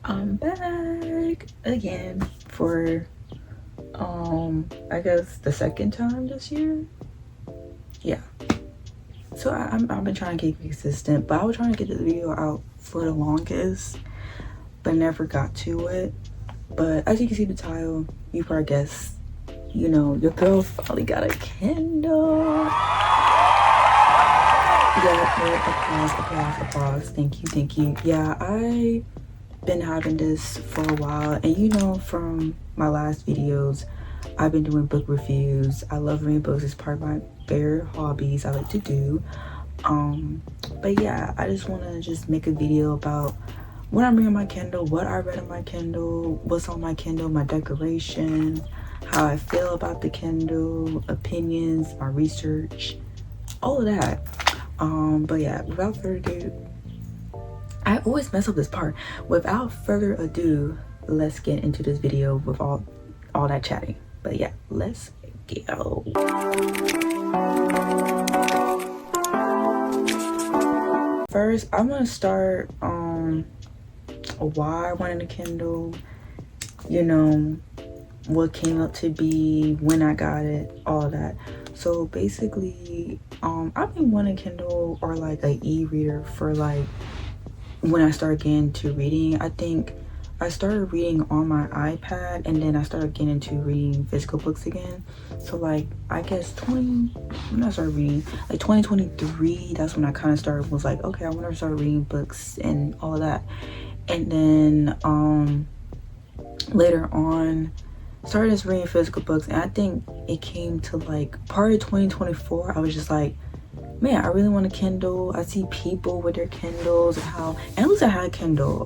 I'm back again for I guess the second time this year. Yeah. So I've been trying to keep consistent, but I was trying to get this video out for the longest, but never got to it. But as you can see the title, you probably guessed, your girl finally got a Kindle. Yeah, applause. Thank you. Yeah, I been having this for a while, and from my last videos I've been doing book reviews. I love reading books. It's part of my favorite hobbies I like to do. But yeah, I just want to just make a video about what I'm reading on my Kindle, what I read on my Kindle, what's on my Kindle, my decoration, how I feel about the Kindle, opinions, my research, all of that. But yeah, without further ado, I always mess up this part. Without further ado, let's get into this video with all that chatting. But yeah, let's go. First, I'm gonna start why I wanted a Kindle, what came up to be, when I got it, all that. So basically, I've been wanting a Kindle or like an e-reader for like when I started getting into reading. I think I started reading on my iPad, and then I started getting into reading physical books again. So like I guess when I started reading, like 2023, that's when I kind of started, was like, okay, I want to start reading books and all that. And then later on started just reading physical books, and I think it came to like part of 2024, I was just like, man, I really want a Kindle. I see people with their Kindles and how, and at least I had a Kindle.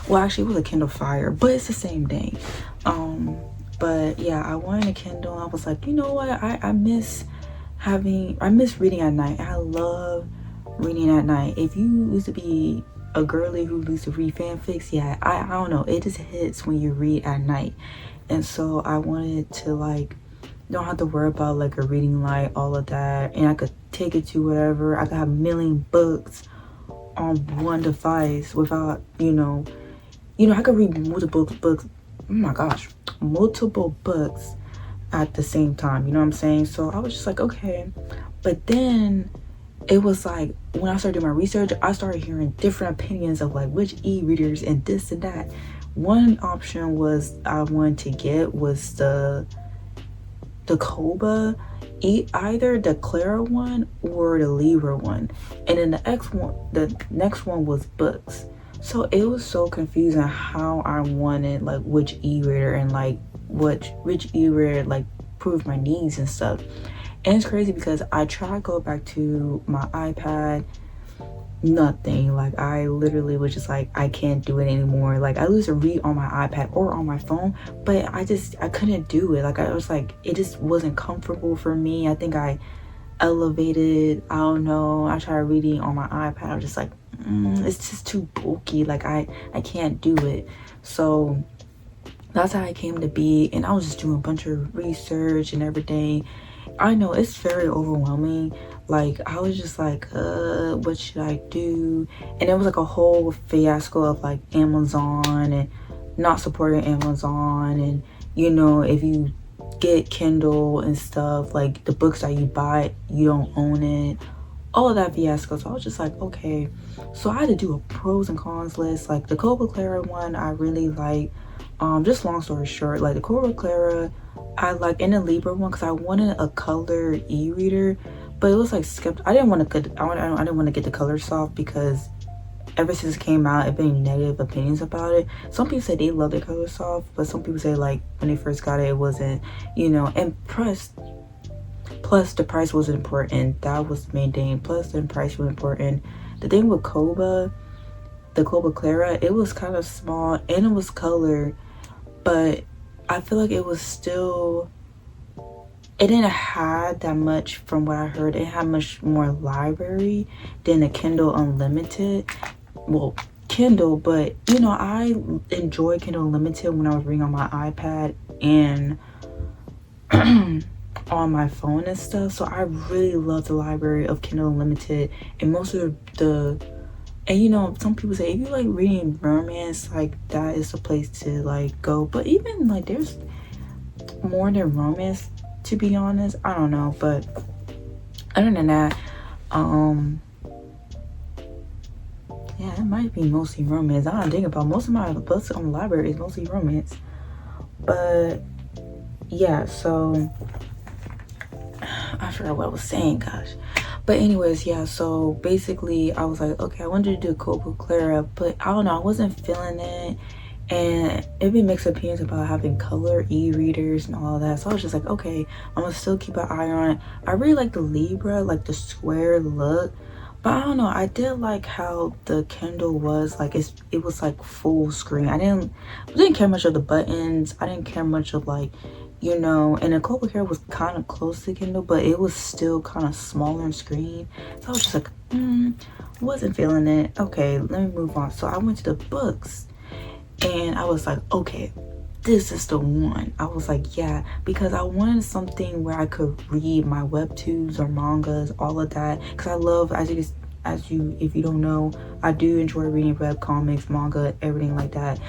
Well, actually, it was a Kindle Fire, but it's the same thing. But yeah, I wanted a Kindle. I was like, you know what? I miss reading at night. I love reading at night. If you used to be a girly who used to read fanfics, yeah, I don't know. It just hits when you read at night. And so I wanted to like don't have to worry about like a reading light, all of that, and I could take it to whatever. I could have a million books on one device without, I could read multiple books. Oh my gosh, multiple books at the same time. You know what I'm saying? So I was just like, okay. But then it was like when I started doing my research, I started hearing different opinions of like which e-readers and this and that. One option was I wanted to get was the Koba, either the Clara one or the Libra one, and then the next one was books. So it was so confusing how I wanted like which e-reader and like which e-reader like proved my needs and stuff. And it's crazy because I try to go back to my iPad, nothing. Like I literally was just like, I can't do it anymore. Like I used to read on my iPad or on my phone, but I couldn't do it. Like I was like, it just wasn't comfortable for me. I think I elevated, I don't know, I tried reading on my iPad. I was just like, it's just too bulky. Like I can't do it. So that's how it came to be. And I was just doing a bunch of research and everything. I know it's very overwhelming. Like I was just like, what should I do? And it was like a whole fiasco of like Amazon and not supporting Amazon, and if you get Kindle and stuff, like the books that you buy, you don't own it, all of that fiasco. So I was just like, okay. So I had to do a pros and cons list. Like the Coca Clara one I really like. Just long story short, like the Coca Clara I like, in the Libra one, because I wanted a color e-reader, but it was like skipped. I didn't want to get the color soft because ever since it came out, I've been negative opinions about it. Some people say they love the color soft, but some people say like when they first got it, it wasn't, and plus the price wasn't important. That was the main thing. Plus the price was important. The thing with the Coca Clara, it was kind of small and it was color, but I feel like it was still, it didn't have that much. From what I heard, it had much more library than a Kindle Unlimited. Well, Kindle, but I enjoy Kindle Unlimited when I was reading on my iPad and on my phone and stuff. So I really love the library of Kindle Unlimited, and most of the And you know, some people say if you like reading romance, like that is the place to like go. But even like there's more than romance, to be honest. I don't know, but other than that, yeah, it might be mostly romance. I don't think about most of my books on the library is mostly romance. But yeah, so I forgot what I was saying, gosh. But anyways, yeah, so basically I was like, okay, I wanted to do Coco Clara, but I don't know, I wasn't feeling it. And it'd be mixed opinions about having color e-readers and all of that. So I was just like, okay, I'm gonna still keep an eye on it. I really like the Libra, like the square look. But I don't know, I did like how the Kindle was like, it was like full screen. I didn't care much of the buttons. I didn't care much of like, you know, and the Coco Care was kind of close to Kindle, but it was still kind of smaller in screen. So I was just like, wasn't feeling it. Okay, let me move on. So I went to the books and I was like, okay, this is the one. I was like, yeah, because I wanted something where I could read my webtoons or mangas, all of that, because I love, if you don't know, I do enjoy reading web comics, manga, everything like that.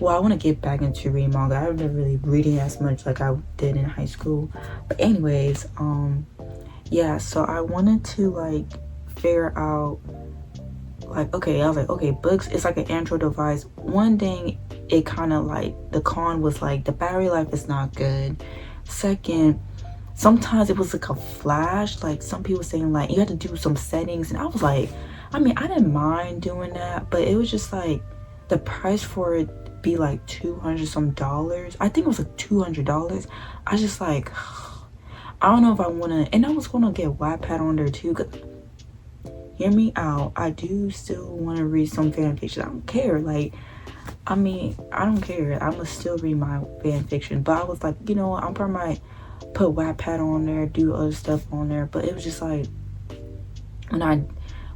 Well, I want to get back into reading manga. I haven't really reading as much like I did in high school. But anyways, yeah, so I wanted to like figure out like, okay, I was like, okay, books, it's like an Android device. One thing, it kind of like, the con was like the battery life is not good. Second, sometimes it was like a flash, like some people saying like you had to do some settings, and I was like, I mean, I didn't mind doing that, but it was just like the price for it be like $200 some. I think it was like $200. I just like, I don't know if I want to, and I was going to get Wattpad on there too, cause hear me out, I do still want to read some fan fiction. I don't care, like, I mean, I don't care, I'm gonna still read my fan fiction. But I was like, you know what, I'm probably might put Wattpad on there, do other stuff on there. But it was just like, when I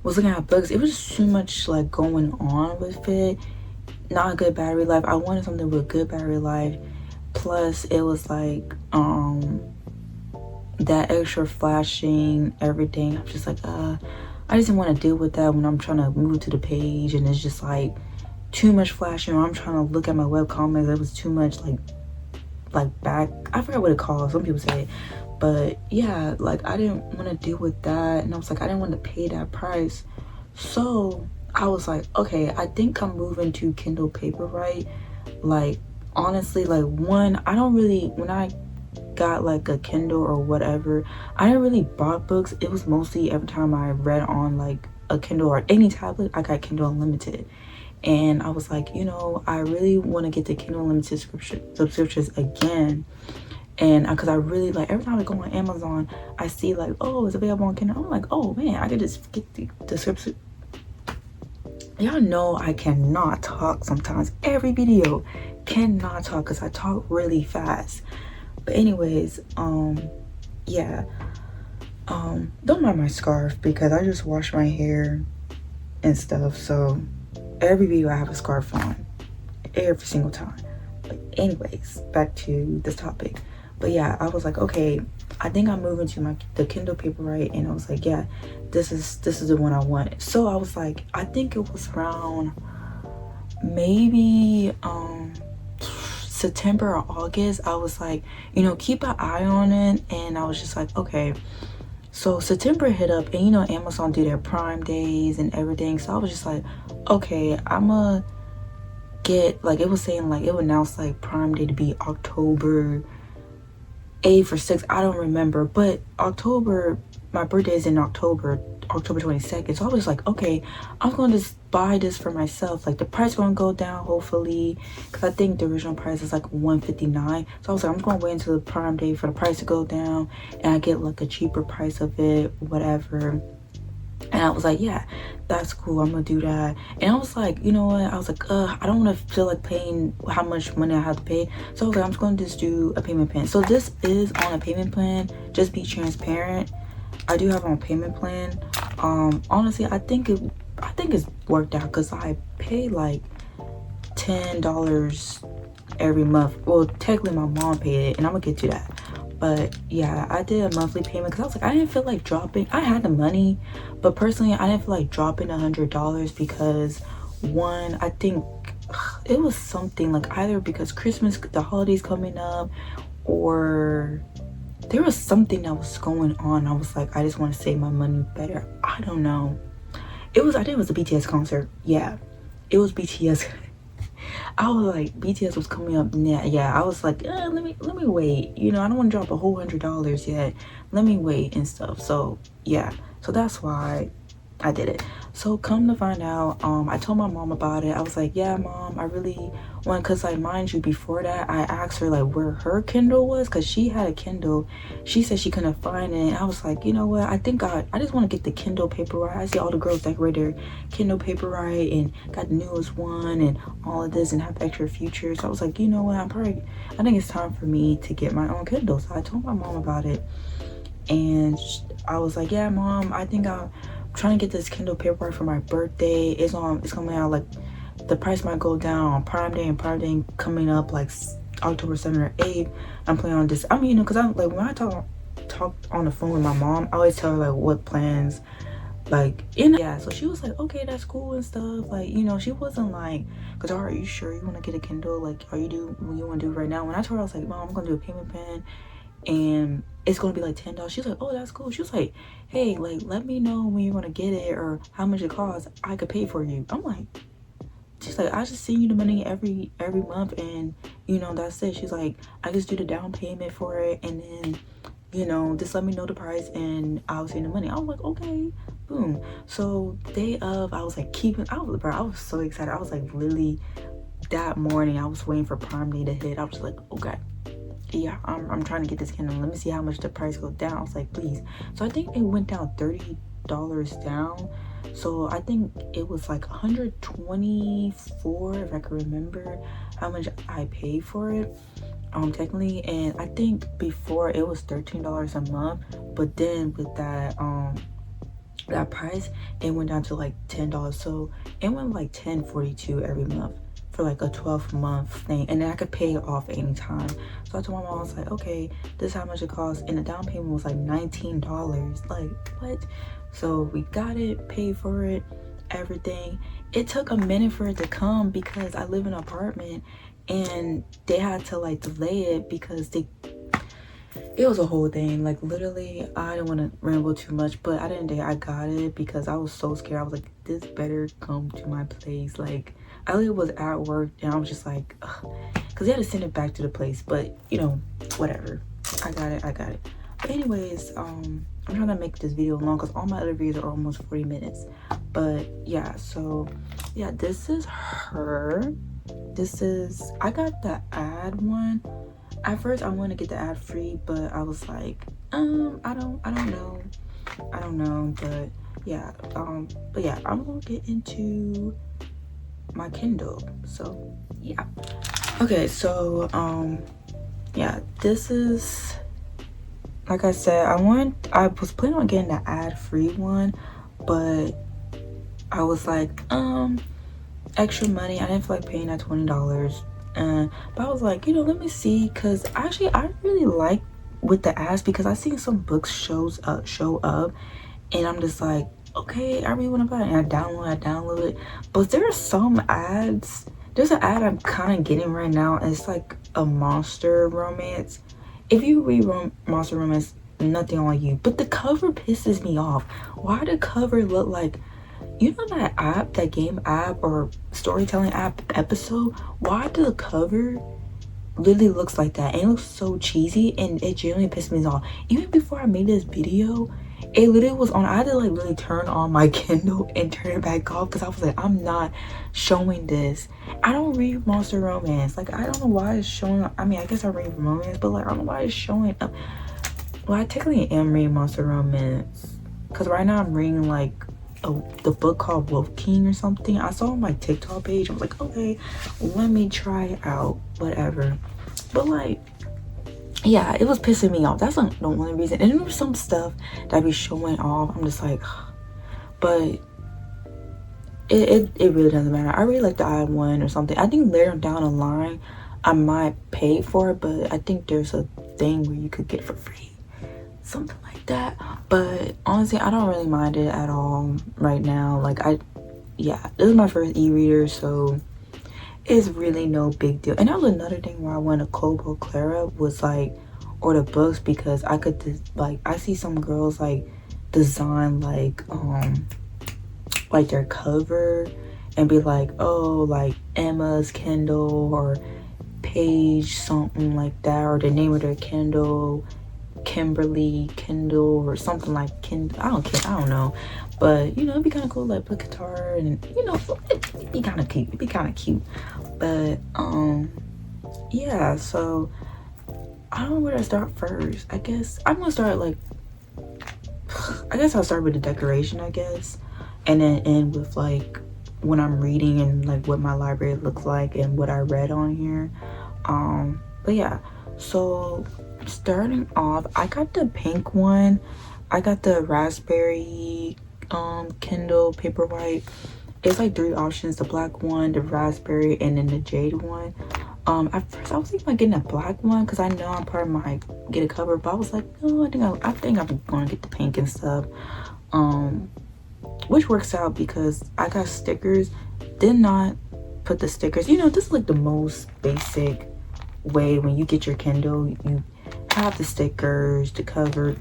was looking at books, it was just too much like going on with it. Not a good battery life. I wanted something with good battery life. Plus it was like that extra flashing, everything. I'm just like, I just didn't want to deal with that when I'm trying to move to the page and it's just like too much flashing, or I'm trying to look at my webcomics. It was too much like back, I forgot what it called, some people say it. But yeah, like I didn't want to deal with that, and I was like, I didn't want to pay that price. So I was like, okay, I think I'm moving to Kindle Paperwhite. Like honestly, like one, I don't really, when I got like a Kindle or whatever, I didn't really bought books. It was mostly every time I read on like a Kindle or any tablet, I got Kindle Unlimited. And I was like, you know, I really want to get the Kindle Unlimited subscriptions again. And because I really like, every time I go on Amazon, I see like, oh, it's available on Kindle. I'm like, oh man, I could just get the subscription. Y'all know I cannot talk sometimes. Every video cannot talk because I talk really fast. But anyways, yeah, don't mind my scarf because I just wash my hair and stuff. So every video I have a scarf on, every single time. But anyways, back to this topic. But yeah, I was like, okay, I think I'm moving to the Kindle Paperwhite, and I was like, yeah, this is the one I want. So I was like, I think it was around maybe September or August. I was like, you know, keep an eye on it. And I was just like, okay. So September hit up, and you know, Amazon do their Prime days and everything. So I was just like, okay, I'ma get, like, it was saying like, it would announce like Prime Day to be October 8th or 6th, I don't remember. But October, my birthday is in October 22nd. So I was like, okay, I'm going to just buy this for myself. Like the price going to go down hopefully, because I think the original price is like $159. So I was like, I'm going to wait until the Prime Day for the price to go down and I get like a cheaper price of it, whatever. And I was like, yeah, that's cool, I'm gonna do that. And I was like, you know what, I was like, I don't want to feel like paying how much money I have to pay. So I was like, I'm just going to just do a payment plan. So this is on a payment plan, just be transparent. I do have on a payment plan. Honestly, I think it's worked out because I pay like $10 every month. Well, technically my mom paid it, and I'm gonna get to that. But yeah, I did a monthly payment because I was like, I didn't feel like dropping. I had the money, but personally I didn't feel like dropping $100 because one, I think it was something like either because Christmas, the holidays coming up, or there was something that was going on. I was like, I just want to save my money better. I don't know. I think it was a BTS concert. Yeah, it was BTS. I was like, BTS was coming up. Yeah, I was like, let me wait. You know, I don't want to drop a whole $100 yet. Let me wait and stuff. So yeah, so that's why I did it. So come to find out, I told my mom about it. I was like, yeah, mom, I really want, because like, mind you, before that I asked her like where her Kindle was, because she had a Kindle. She said she couldn't find it, and I was like, you know what, I think I just want to get the Kindle Paperwhite. I see all the girls decorate their Kindle Paperwhite and got the newest one and all of this and have extra features. So I was like, you know what, I think it's time for me to get my own Kindle. So I told my mom about it, and I was like, yeah, mom, I think I'm trying to get this Kindle Paperwhite for my birthday. It's coming out, like the price might go down on Prime Day, and Prime Day coming up like October 7th or 8th. I'm planning on this. I mean, you know, because I'm like, when I talk on the phone with my mom, I always tell her like what plans, like, you know. Yeah, so she was like, okay, that's cool and stuff. Like, you know, she wasn't like, because are you sure you want to get a Kindle? Like, what you want to do right now? When I told her, I was like, mom, I'm gonna do a payment plan and it's gonna be like $10. She's like, oh, that's cool. She was like, hey, like, let me know when you're gonna get it or how much it costs. I could pay for you. I'm like, she's like, I just send you the money every month, and you know, that's it. She's like, I just do the down payment for it, and then, you know, just let me know the price and I'll send the money. I was like, okay, boom. So day of, I was like I was so excited. I was like, literally that morning I was waiting for Prime Day to hit. I was like, okay, yeah, I'm trying to get this Kindle. Let me see how much the price goes down. I was like, please. So I think it went down $30 down. So I think it was like 124, if I can remember how much I paid for it, technically. And I think before it was $13 a month, but then with that that price, it went down to like $10. So it went like $10.42 every month for like a 12-month thing, and then I could pay it off anytime. So I told my mom, I was like, okay, this is how much it costs, and the down payment was like $19. Like, what? So we got it, paid for it, everything. It took a minute for it to come because I live in an apartment, and they had to like delay it because it was a whole thing. Like, literally, I didn't want to ramble too much, but at the end of the day, I got it because I was so scared. I was like, this better come to my place. Like, I literally was at work and I was just like, because they had to send it back to the place, but you know, whatever. I got it. But anyways, I'm trying to make this video long because all my other videos are almost 40 minutes. But yeah, so yeah, this is her. I got the ad one. At first I wanted to get the ad free, but I was like, I don't know, but yeah, I'm gonna get into my Kindle. So yeah, okay, so yeah, this is, like I said, I was planning on getting the ad free one, but I was like, extra money, I didn't feel like paying that $20. But I was like, you know, let me see, because actually I really like with the ads, because I seen some books show up, and I'm just like, okay, I really want to buy it, and I download it. But there are some ads. There's an ad I'm kind of getting right now, and it's like a monster romance. If you read monster romance, nothing on you, but the cover pisses me off. Why the cover look like, you know, that app, that game app or storytelling app episode? Why the cover literally looks like that? And it looks so cheesy, and it genuinely pissed me off. Even before I made this video, it literally was on. I had to like really turn on my Kindle and turn it back off because I was like, I'm not showing this. I don't read monster romance. Like, I don't know why it's showing up. I mean, I guess I read romance, but like, I don't know why it's showing up. Well, I technically am reading monster romance because right now I'm reading like the book called Wolf King or something. I saw on my TikTok page. I was like, okay, let me try it out, whatever. But like, yeah, it was pissing me off. That's not the only reason. And there was some stuff that be showing off. I'm just like, but it really doesn't matter. I really like the ad one or something. I think later down the line I might pay for it, but I think there's a thing where you could get it for free, something like that. But honestly, I don't really mind it at all right now. Like, yeah, this is my first e-reader, so it's really no big deal. And that was another thing why I went to Kobo Clara was like order books, because I could like, I see some girls like design like their cover and be like, oh, like Emma's Kindle or Paige something like that, or the name of their Kindle, Kimberly Kindle, or something like Kindle. I don't care, I don't know, but you know, it'd be kind of cool, like put guitar, and you know, it'd be kind of cute. It'd be kind of cute. But yeah. So I don't know where to start first. I guess I'm gonna start like, I guess I'll start with the decoration, I guess, and then end with like when I'm reading and like what my library looks like and what I read on here. But yeah, so starting off, I got the pink one. I got the raspberry Kindle Paperwhite. It's like 3 options: the black one, the raspberry, and then the jade one. At first I was thinking about getting a black one because I know I'm probably might get a cover, but I was like, no, I think I'm gonna get the pink and stuff. Which works out because I got stickers. Did not put the stickers. You know, this is like the most basic way when you get your Kindle. You have the stickers, the cover,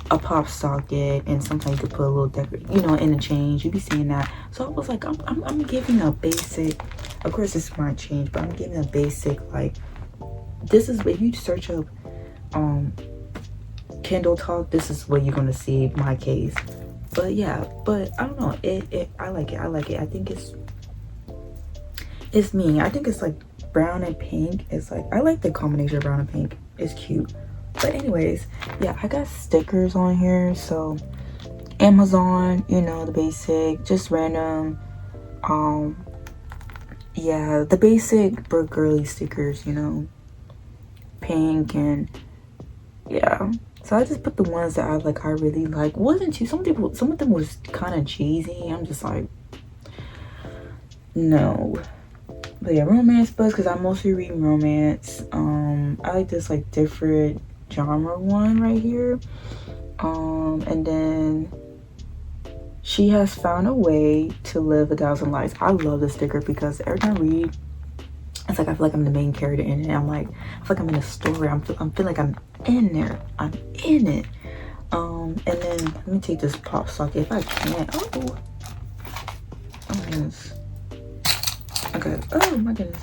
a pop socket, and sometimes you could put a little you know, in the change. You be seeing that. So I was like, I'm giving a basic. Of course, this might change, but I'm giving a basic, like, this is if you search up Kindle Talk, this is what you're gonna see my case. But yeah, but I don't know, I like it. I think it's me. I think it's like brown and pink. It's like, I like the combination of brown and pink. It's cute. But anyways, yeah, I got stickers on here. So Amazon, you know, the basic, just random, yeah, the basic but girly stickers, you know, pink, and yeah. So I just put the ones that I really like. Wasn't too, some of them was kind of cheesy. I'm just like, no. But yeah, romance books, because I'm mostly reading romance. I like this like different genre one right here. And then She Has Found a Way to Live 1,000 Lives. I love this sticker because every time I read, it's like I feel like I'm the main character in it. I'm like, I feel like I'm in a story. I'm feel like I'm in there. I'm in it. And then let me take this pop socket if I can. Oh my goodness. Okay. Oh my goodness.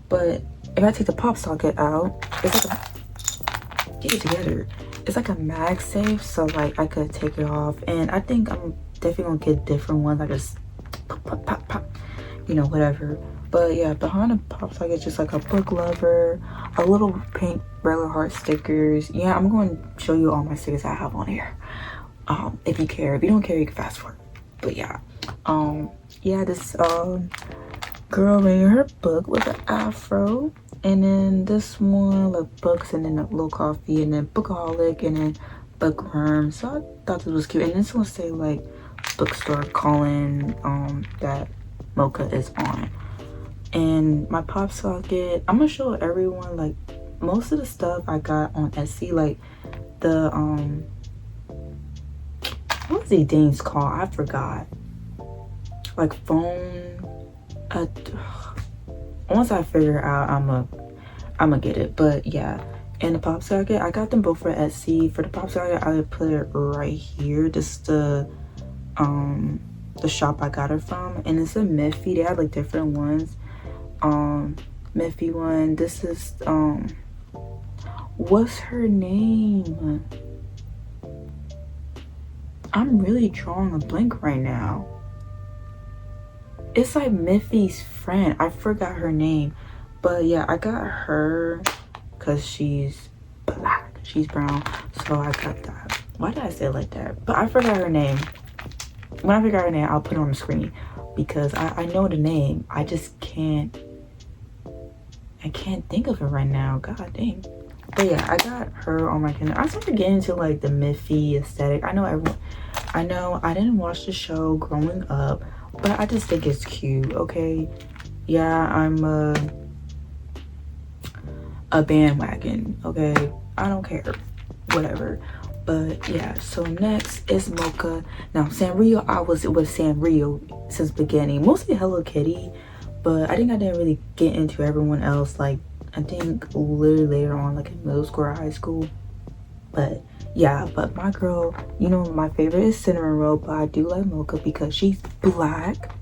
But if I take the pop socket out, it's like get it together. It's like a MagSafe, so like I could take it off, and I think I'm definitely gonna get different ones. I just pop, you know, whatever. But yeah, behind the pop socket, just like a book lover, a little pink regular heart stickers. Yeah, I'm going to show you all my stickers I have on here. If you care. If you don't care, you can fast forward. But yeah, yeah, this girl reading her book with an afro, and then this one like books, and then a little coffee, and then bookaholic, and then bookworm. So I thought this was cute. And this one say like bookstore calling that Mocha is on. And my pop socket, I'm gonna show everyone like most of the stuff I got on Etsy, like the what's these things called? I forgot. Like phone. Once I figure out, I'ma get it. But yeah, and the pop socket, I got them both for Etsy. For the pop socket, I put it right here. This is the shop I got it from, and it's a Miffy. They have like different ones. Miffy one. This is what's her name? I'm really drawing a blank right now. It's like Miffy's friend. I forgot her name. But yeah, I got her because she's black. She's brown. So I got that. Why did I say it like that? But I forgot her name. When I figure out her name, I'll put it on the screen. Because I know the name. I just can't. I can't think of it right now. God dang. But yeah, I got her on my Kindle. I started getting into like the Miffy aesthetic. I know I didn't watch the show growing up, but I just think it's cute. Okay, yeah, a bandwagon, okay? I don't care, whatever. But yeah, so next is Mocha. Now Sanrio, I was with Sanrio since beginning, mostly Hello Kitty, but I think I didn't really get into everyone else, like I think literally later on, like in middle school or high school. But yeah, but my girl, you know, my favorite is Cinnamon Roll, but I do like Mocha because she's black.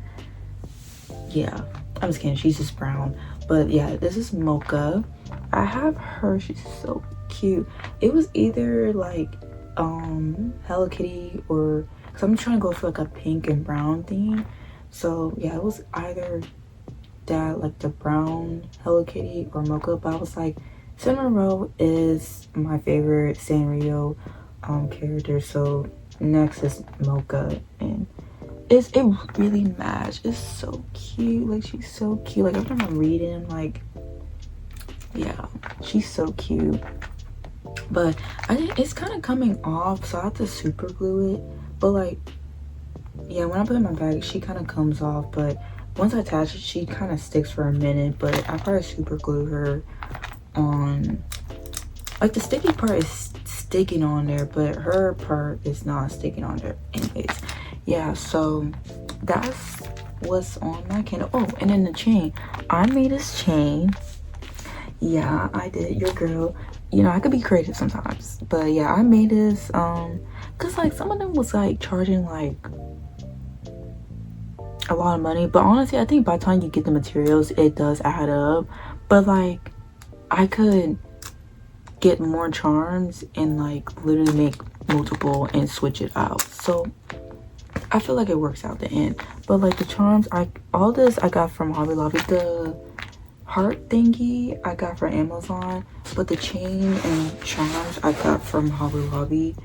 Yeah, I'm just kidding, she's just brown. But yeah, this is Mocha. I have her, she's so cute. It was either like Hello Kitty, or because I'm trying to go for like a pink and brown theme. So yeah, it was either that, like the brown Hello Kitty, or Mocha, but I was like, Cinnamon Roll is my favorite Sanrio character, so next is Mocha. And it really matched. It's so cute, like she's so cute. Like after I'm reading, like yeah, she's so cute. But I think it's kind of coming off, so I have to super glue it. But like yeah, when I put it in my bag, she kind of comes off, but once I attach it, she kind of sticks for a minute. But I probably super glue her on, like the sticky part is sticking on there, but her part is not sticking on there anyways. Yeah, so that's what's on my Kindle. Oh, and then the chain, I made this chain. Yeah, I did. Your girl, you know, I could be creative sometimes, but yeah, I made this because like some of them was like charging like a lot of money, but honestly I think by the time you get the materials it does add up. But like I could get more charms and like literally make multiple and switch it out, so I feel like it works out the end. But like the charms, all this I got from Hobby Lobby. The heart thingy I got from Amazon, but the chain and charms I got from Hobby Lobby.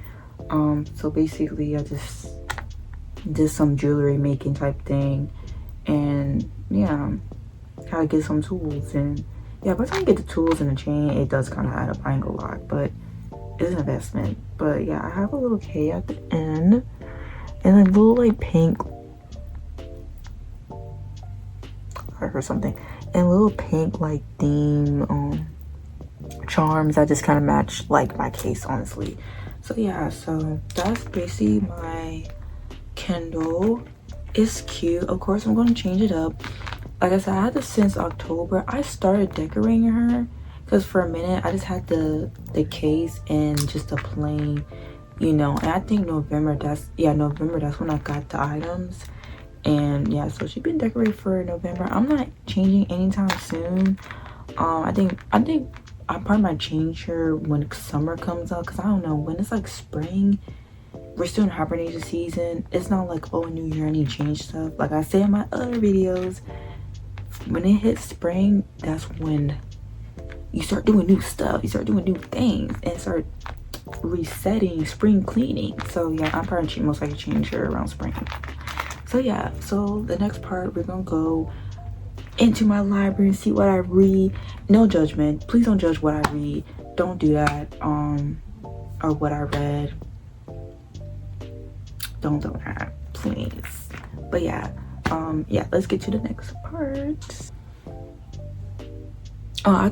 So basically I just did some jewelry making type thing, and yeah, gotta get some tools. And yeah, by the time you get the tools and the chain, it does kind of add up. I ain't gonna lie, but it's an investment. But yeah, I have a little K at the end, and a little like pink, I heard something, and a little pink like theme charms that just kind of match like my case, honestly. So yeah, so that's basically my Kindle. It's cute. Of course I'm going to change it up. Like I said, I had this since October. I started decorating her because for a minute I just had the case and just a plain, you know, and I think November, that's when I got the items. And yeah, so she's been decorated for November. I'm not changing anytime soon. I think I probably might change her when summer comes up, because I don't know, when it's like spring, we're still in hibernation season. It's not like, oh, new year I need to change stuff. Like I said in my other videos, when it hits spring, that's when you start doing new stuff, you start doing new things, and start resetting, spring cleaning. So yeah, I'm probably most likely change her around spring. So yeah, so the next part, we're gonna go into my library and see what I read. No judgment, please don't judge what I read, don't do that. Or what I read, don't do that, please. But yeah, yeah, let's get to the next part. Oh, I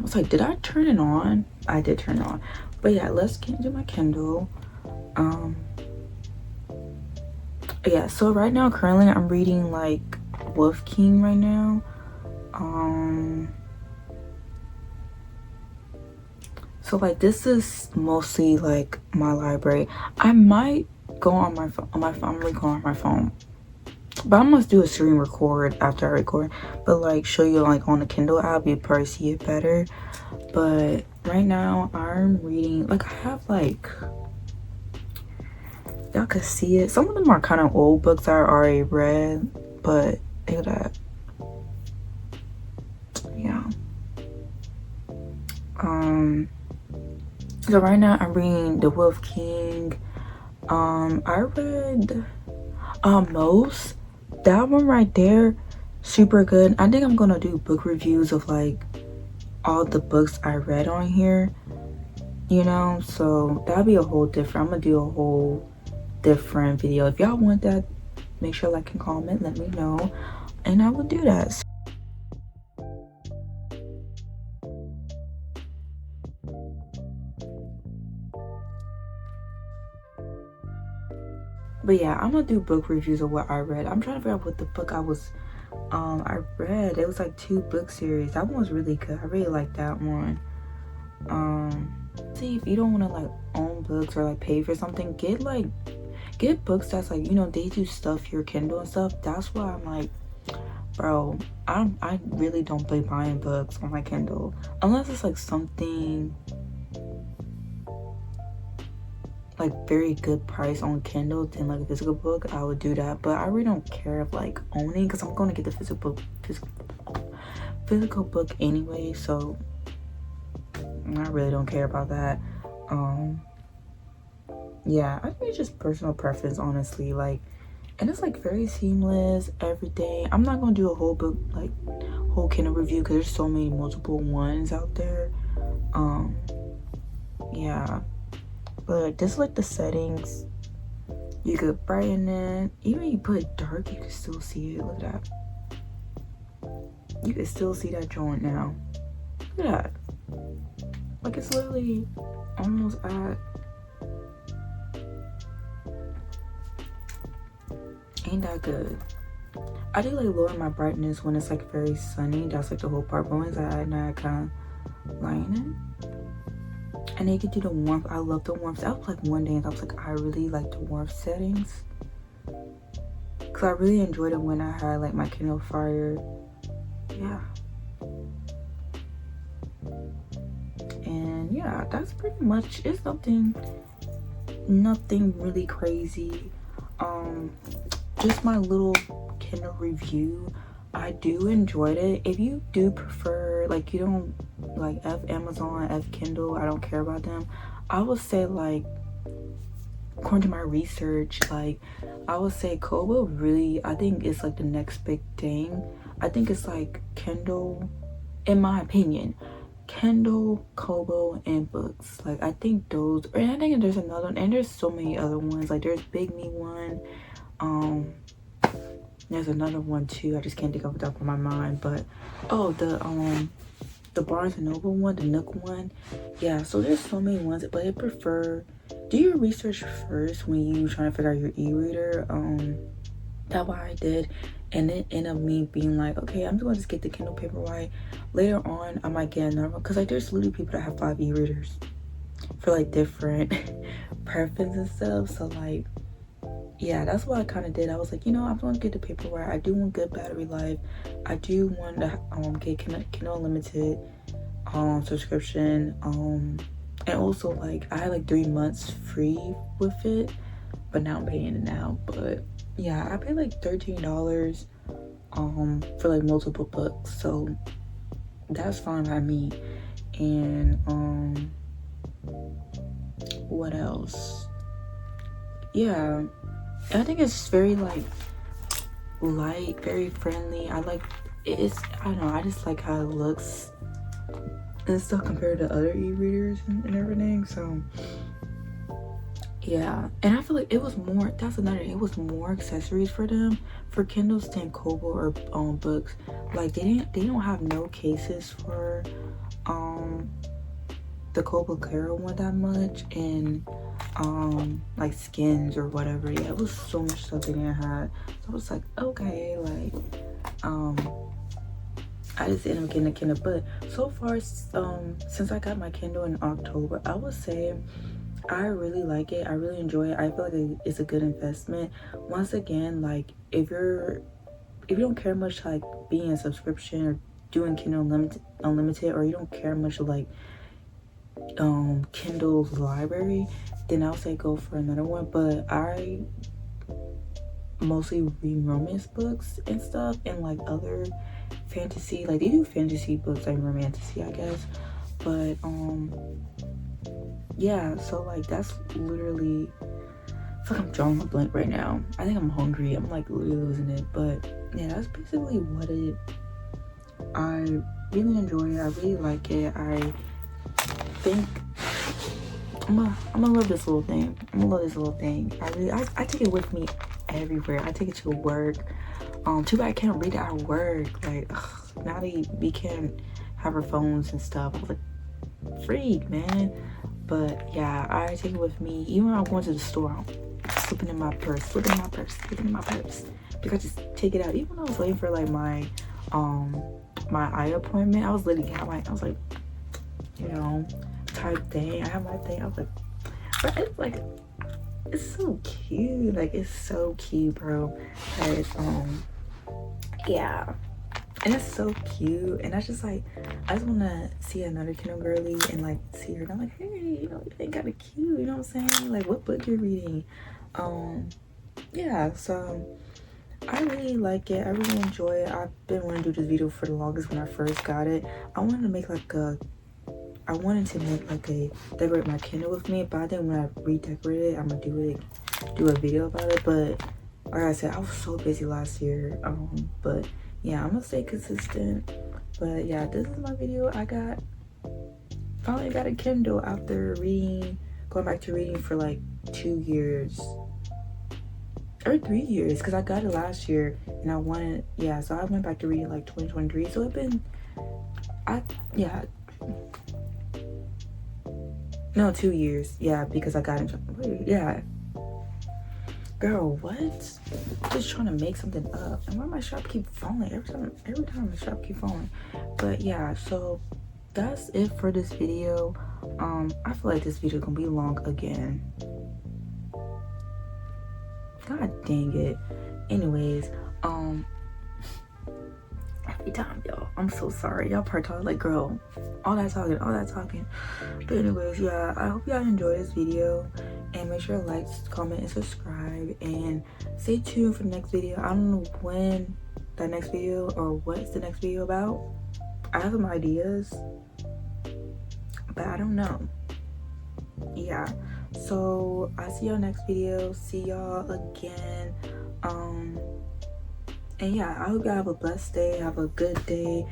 was like, did I turn it on? I did turn it on. But yeah, let's get into my Kindle. Yeah, so right now currently I'm reading like Wolf King right now. So like this is mostly like my library. I might go on my phone. I'm gonna go on my phone, but I must do a screen record after I record, but like show you like on the Kindle app, you probably see it better. But right now I'm reading, like I have like, y'all could see it, some of them are kind of old books I already read, but look at that. Yeah. So right now I'm reading The Wolf King. I read Most, that one right there, super good. I think I'm gonna do book reviews of like all the books I read on here, you know, so that'll be a whole different, I'm gonna do a whole different video. If y'all want that, make sure like and comment, let me know, and I will do that. But yeah, I'm gonna do book reviews of what I read. I'm trying to figure out what the book I read. It was like 2 book series. That one was really good. I really liked that one. See, if you don't want to like own books or like pay for something, get books that's like, you know, they do stuff your Kindle and stuff. That's why I'm like, bro, I really don't play buying books on my Kindle unless it's like something like very good price on Kindle than like a physical book. I would do that, but I really don't care of like owning, because I'm going to get the physical book anyway, so I really don't care about that. Yeah, I think it's just personal preference, honestly. Like, and it's like very seamless every day. I'm not gonna do a whole book, like whole Kindle review, because there's so many multiple ones out there. Yeah, but just like the settings, you could brighten it. Even if you put it dark, you can still see it. Look at that. You can still see that joint now. Look at that. Like, it's literally almost at, ain't that good. I do like lower my brightness when it's like very sunny. That's like the whole part. But when it's at night, I kind of lighten it. And they can do the warmth. I love the warmth. That was like one day and I was like, I really like the warmth settings, because I really enjoyed it when I had like my Kindle Fire. Yeah. And yeah, that's pretty much it. Nothing really crazy. Just my little Kindle review. I do enjoyed it. If you do prefer, like, you don't like F Amazon, F Kindle, I don't care about them, I would say, like, according to my research, like, I would say Kobo really, I think it's like the next big thing. I think it's like Kindle, in my opinion, Kindle, Kobo, and books. Like, I think those, and I think there's another one, and there's so many other ones. Like, there's Big Me one, there's another one too, I just can't think of it off of my mind. But oh, the Barnes and Noble one, the Nook one. Yeah, so there's so many ones, but I prefer, do your research first when you trying to figure out your e-reader. That's what I did, and it ended up me being like, okay, I'm just gonna get the Kindle Paperwhite. Later on, I might get another one, because like there's literally people that have 5 e-readers for like different preferences and stuff. So like, yeah, that's what I kind of did. I was like, you know, I'm gonna get the Paperwhite. I do want good battery life. I do want to get Kindle Unlimited subscription. And also, like, I had like 3 months free with it, but now I'm paying it now. But yeah, I paid like $13 for like multiple books, so that's fine by me. And what else? Yeah, I think it's very like light, very friendly. I like it's, I don't know, I just like how it looks and stuff compared to other e-readers and everything. So yeah, and I feel like it was more, that's another thing, it was more accessories for them, for Kindles, than Kobo or books. Like they don't have no cases for the Kobo Claro one that much, and like skins or whatever. Yeah, it was so much stuff they didn't have. So I was like, okay, like I just ended up getting a Kindle. But so far, since I got my Kindle in October, I would say I really like it. I really enjoy it. I feel like it's a good investment. Once again, like if you don't care much like being a subscription or doing Kindle Unlimited, or you don't care much like Kindle's library, then I'll say go for another one. But I mostly read romance books and stuff, and like other fantasy, like they do fantasy books like romantasy, I guess. But yeah, so like that's literally, I feel like I'm drawing a blank right now. I think I'm hungry. I'm like literally losing it. But yeah, that's basically what it, I really enjoy it. I really like it. I think I'm gonna love this little thing. I'm gonna love this little thing. I take it with me everywhere. I take it to work. Too bad I can't read it at work. Like, now we can't have our phones and stuff. I was like, freak, man. But yeah, I take it with me. Even when I'm going to the store, slipping in my purse, slipping in my purse, slipping in my purse. Because I just take it out. Even when I was waiting for like my eye appointment, I was literally I was like, you know, type thing. I have my thing. I was like, but it's like, it's so cute. Like, it's so cute, bro. Cause yeah. And it's so cute, and I just want to see another Kindle girly and like see her. And I'm like, hey, you know, you think kind of cute, you know what I'm saying? Like, what book you're reading? Yeah. So I really like it. I really enjoy it. I've been wanting to do this video for the longest when I first got it. I wanted to make like a decorate my Kindle with me, but then when I redecorate it, I'm gonna do a video about it. But like I said, I was so busy last year. But yeah, I'm gonna stay consistent. But yeah, this is my video. Finally got a Kindle after going back to reading for like 2 years or 3 years, because I got it last year and so I went back to reading like 2023. So no, 2 years. Yeah, because I got it. Yeah. Girl, what? Just trying to make something up. And why my shop keep falling? Every time the shop keep falling. But yeah, so that's it for this video. I feel like this video gonna be long again. God dang it. Anyways, every time, y'all. I'm so sorry. Y'all part talking like, girl, all that talking. But anyways, yeah, I hope y'all enjoyed this video. And make sure to like, comment, and subscribe. And stay tuned for the next video. I don't know when the next video or what's the next video about. I have some ideas, but I don't know. Yeah. So I'll see y'all next video. See y'all again. And yeah, I hope y'all have a blessed day. Have a good day.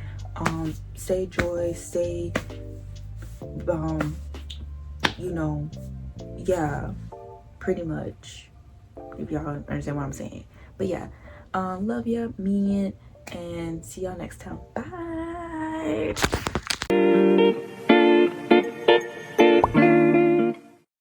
Stay joy. Stay you know, yeah, pretty much, if y'all understand what I'm saying. But yeah, love ya, mean it, and see y'all next time. Bye.